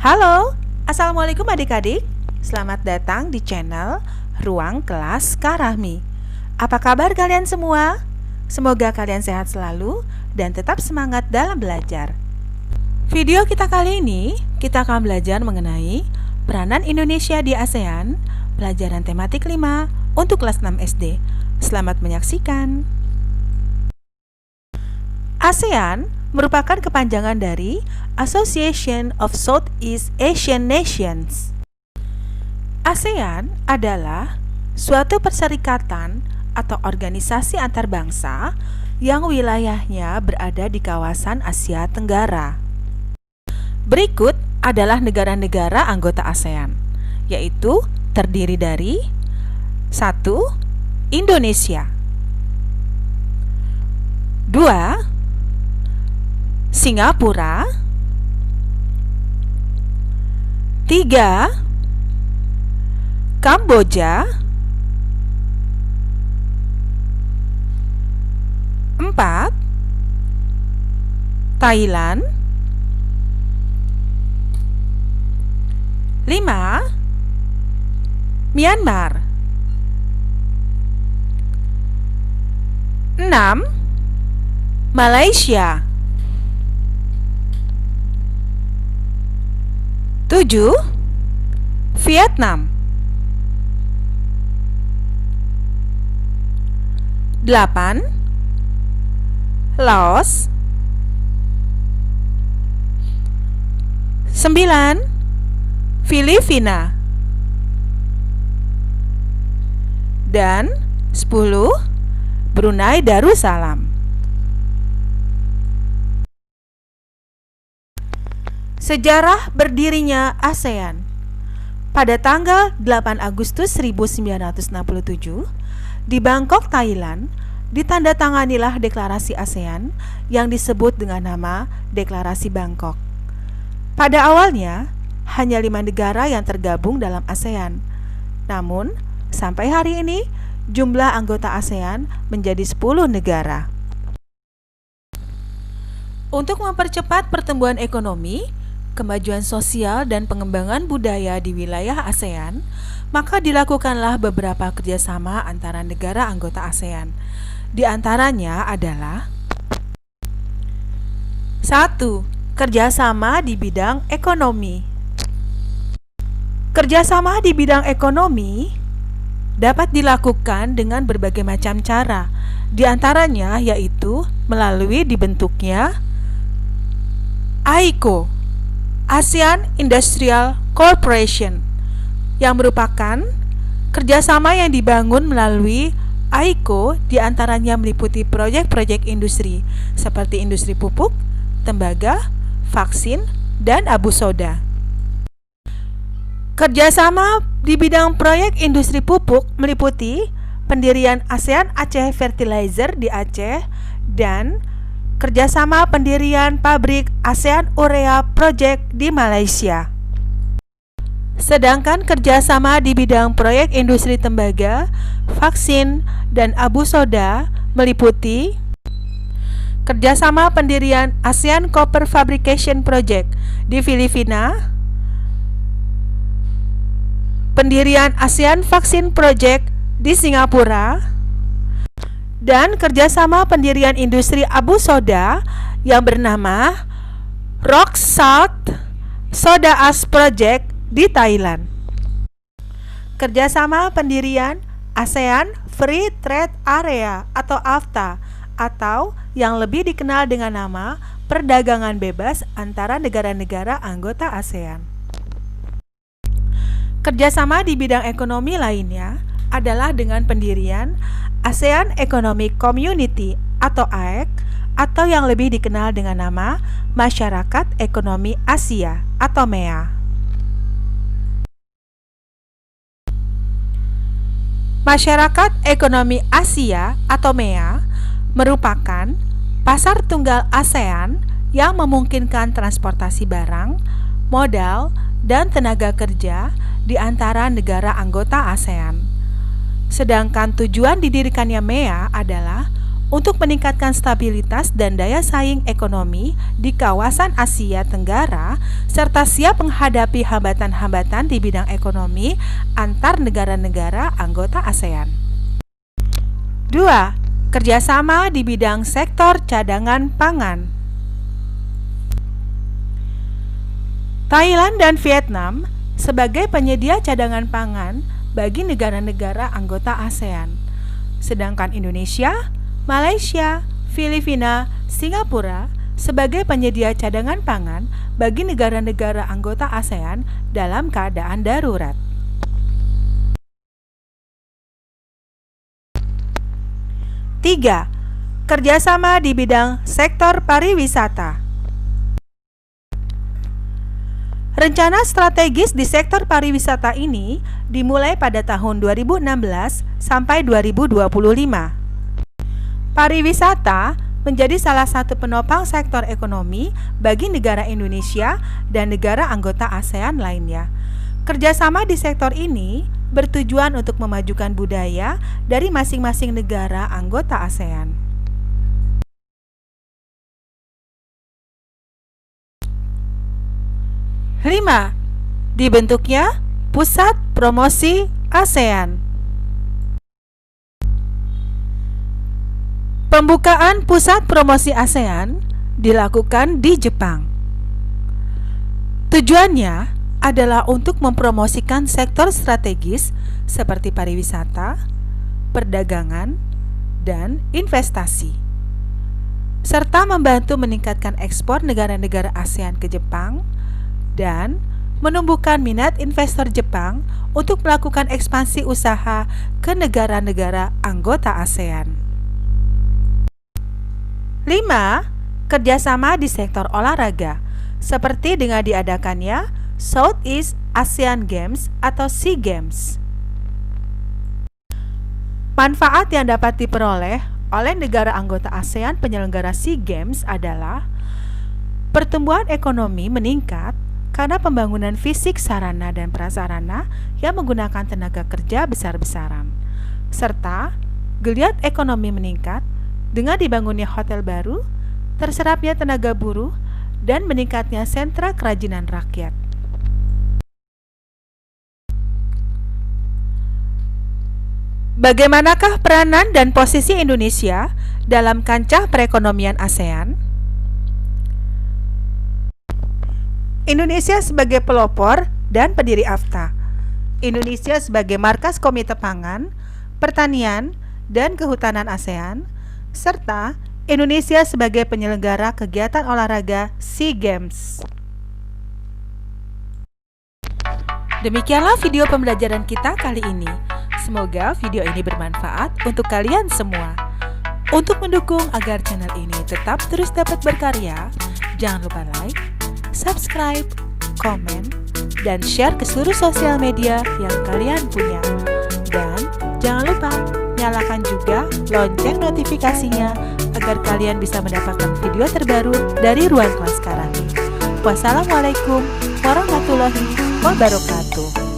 Halo, Assalamualaikum adik-adik. Selamat datang di channel Ruang Kelas Kak Rahmi. Apa kabar kalian semua? Semoga kalian sehat selalu dan tetap semangat dalam belajar. Video kita kali ini, kita akan belajar mengenai peranan Indonesia di ASEAN, pelajaran tematik 5 untuk kelas 6 SD. Selamat menyaksikan. ASEAN merupakan kepanjangan dari Association of Southeast Asian Nations. ASEAN adalah suatu perserikatan atau organisasi antarbangsa yang wilayahnya berada di kawasan Asia Tenggara. Berikut adalah negara-negara anggota ASEAN, yaitu terdiri dari 1. Indonesia, 2. Singapura, 3. Kamboja, 4. Thailand, 5. Myanmar, 6. Malaysia, 7. Vietnam, 8. Laos, 9. Filipina, dan 10. Brunei Darussalam. Sejarah berdirinya ASEAN. Pada tanggal 8 Agustus 1967, di Bangkok, Thailand, ditandatanganilah deklarasi ASEAN yang disebut dengan nama Deklarasi Bangkok. Pada awalnya, hanya 5 negara yang tergabung dalam ASEAN. Namun, sampai hari ini, jumlah anggota ASEAN menjadi 10 negara. Untuk mempercepat pertumbuhan ekonomi, kemajuan sosial dan pengembangan budaya di wilayah ASEAN, maka dilakukanlah beberapa kerjasama antara negara anggota ASEAN. Di antaranya adalah 1. Kerjasama di bidang ekonomi. Kerjasama di bidang ekonomi dapat dilakukan dengan berbagai macam cara, di antaranya yaitu melalui dibentuknya AICO, ASEAN Industrial Corporation, yang merupakan kerjasama yang dibangun melalui AICO, diantaranya meliputi proyek-proyek industri seperti industri pupuk, tembaga, vaksin, dan abu soda. Kerjasama di bidang proyek industri pupuk meliputi pendirian ASEAN Aceh Fertilizer di Aceh dan kerjasama pendirian pabrik ASEAN Urea Project di Malaysia. Sedangkan kerjasama di bidang proyek industri tembaga, vaksin, dan abu soda meliputi kerjasama pendirian ASEAN Copper Fabrication Project di Filipina, pendirian ASEAN Vaksin Project di Singapura, dan kerjasama pendirian industri abu soda yang bernama Rock Salt Soda Ash Project di Thailand. Kerjasama pendirian ASEAN Free Trade Area atau AFTA, atau yang lebih dikenal dengan nama perdagangan bebas antara negara-negara anggota ASEAN. Kerjasama di bidang ekonomi lainnya adalah dengan pendirian ASEAN Economic Community atau AEC, atau yang lebih dikenal dengan nama Masyarakat Ekonomi Asia atau MEA. Masyarakat Ekonomi Asia atau MEA merupakan pasar tunggal ASEAN yang memungkinkan transportasi barang, modal, dan tenaga kerja di antara negara anggota ASEAN. Sedangkan tujuan didirikannya MEA adalah untuk meningkatkan stabilitas dan daya saing ekonomi di kawasan Asia Tenggara, serta siap menghadapi hambatan-hambatan di bidang ekonomi antar negara-negara anggota ASEAN. 2. Kerjasama di bidang sektor cadangan pangan. Thailand dan Vietnam sebagai penyedia cadangan pangan bagi negara-negara anggota ASEAN, sedangkan Indonesia, Malaysia, Filipina, Singapura sebagai penyedia cadangan pangan bagi negara-negara anggota ASEAN dalam keadaan darurat. 3. Kerjasama di bidang sektor pariwisata. Rencana strategis di sektor pariwisata ini dimulai pada tahun 2016 sampai 2025. Pariwisata menjadi salah satu penopang sektor ekonomi bagi negara Indonesia dan negara anggota ASEAN lainnya. Kerjasama di sektor ini bertujuan untuk memajukan budaya dari masing-masing negara anggota ASEAN. 5. Dibentuknya Pusat Promosi ASEAN. Pembukaan Pusat Promosi ASEAN dilakukan di Jepang. Tujuannya adalah untuk mempromosikan sektor strategis seperti pariwisata, perdagangan, dan investasi, serta membantu meningkatkan ekspor negara-negara ASEAN ke Jepang dan menumbuhkan minat investor Jepang untuk melakukan ekspansi usaha ke negara-negara anggota ASEAN. 5. Kerjasama di sektor olahraga, seperti dengan diadakannya Southeast Asian Games atau SEA Games. Manfaat yang dapat diperoleh oleh negara anggota ASEAN penyelenggara SEA Games adalah pertumbuhan ekonomi meningkat karena pembangunan fisik sarana dan prasarana yang menggunakan tenaga kerja besar-besaran, serta geliat ekonomi meningkat dengan dibangunnya hotel baru, terserapnya tenaga buruh, dan meningkatnya sentra kerajinan rakyat. Bagaimanakah peranan dan posisi Indonesia dalam kancah perekonomian ASEAN? Indonesia sebagai pelopor dan pendiri AFTA, Indonesia sebagai markas Komite Pangan, Pertanian, dan Kehutanan ASEAN, serta Indonesia sebagai penyelenggara kegiatan olahraga SEA Games. Demikianlah video pembelajaran kita kali ini. Semoga video ini bermanfaat untuk kalian semua. Untuk mendukung agar channel ini tetap terus dapat berkarya, jangan lupa like, subscribe, komen, dan share ke seluruh sosial media yang kalian punya. Dan jangan lupa nyalakan juga lonceng notifikasinya agar kalian bisa mendapatkan video terbaru dari Ruang Kelas Karate. Wassalamualaikum warahmatullahi wabarakatuh.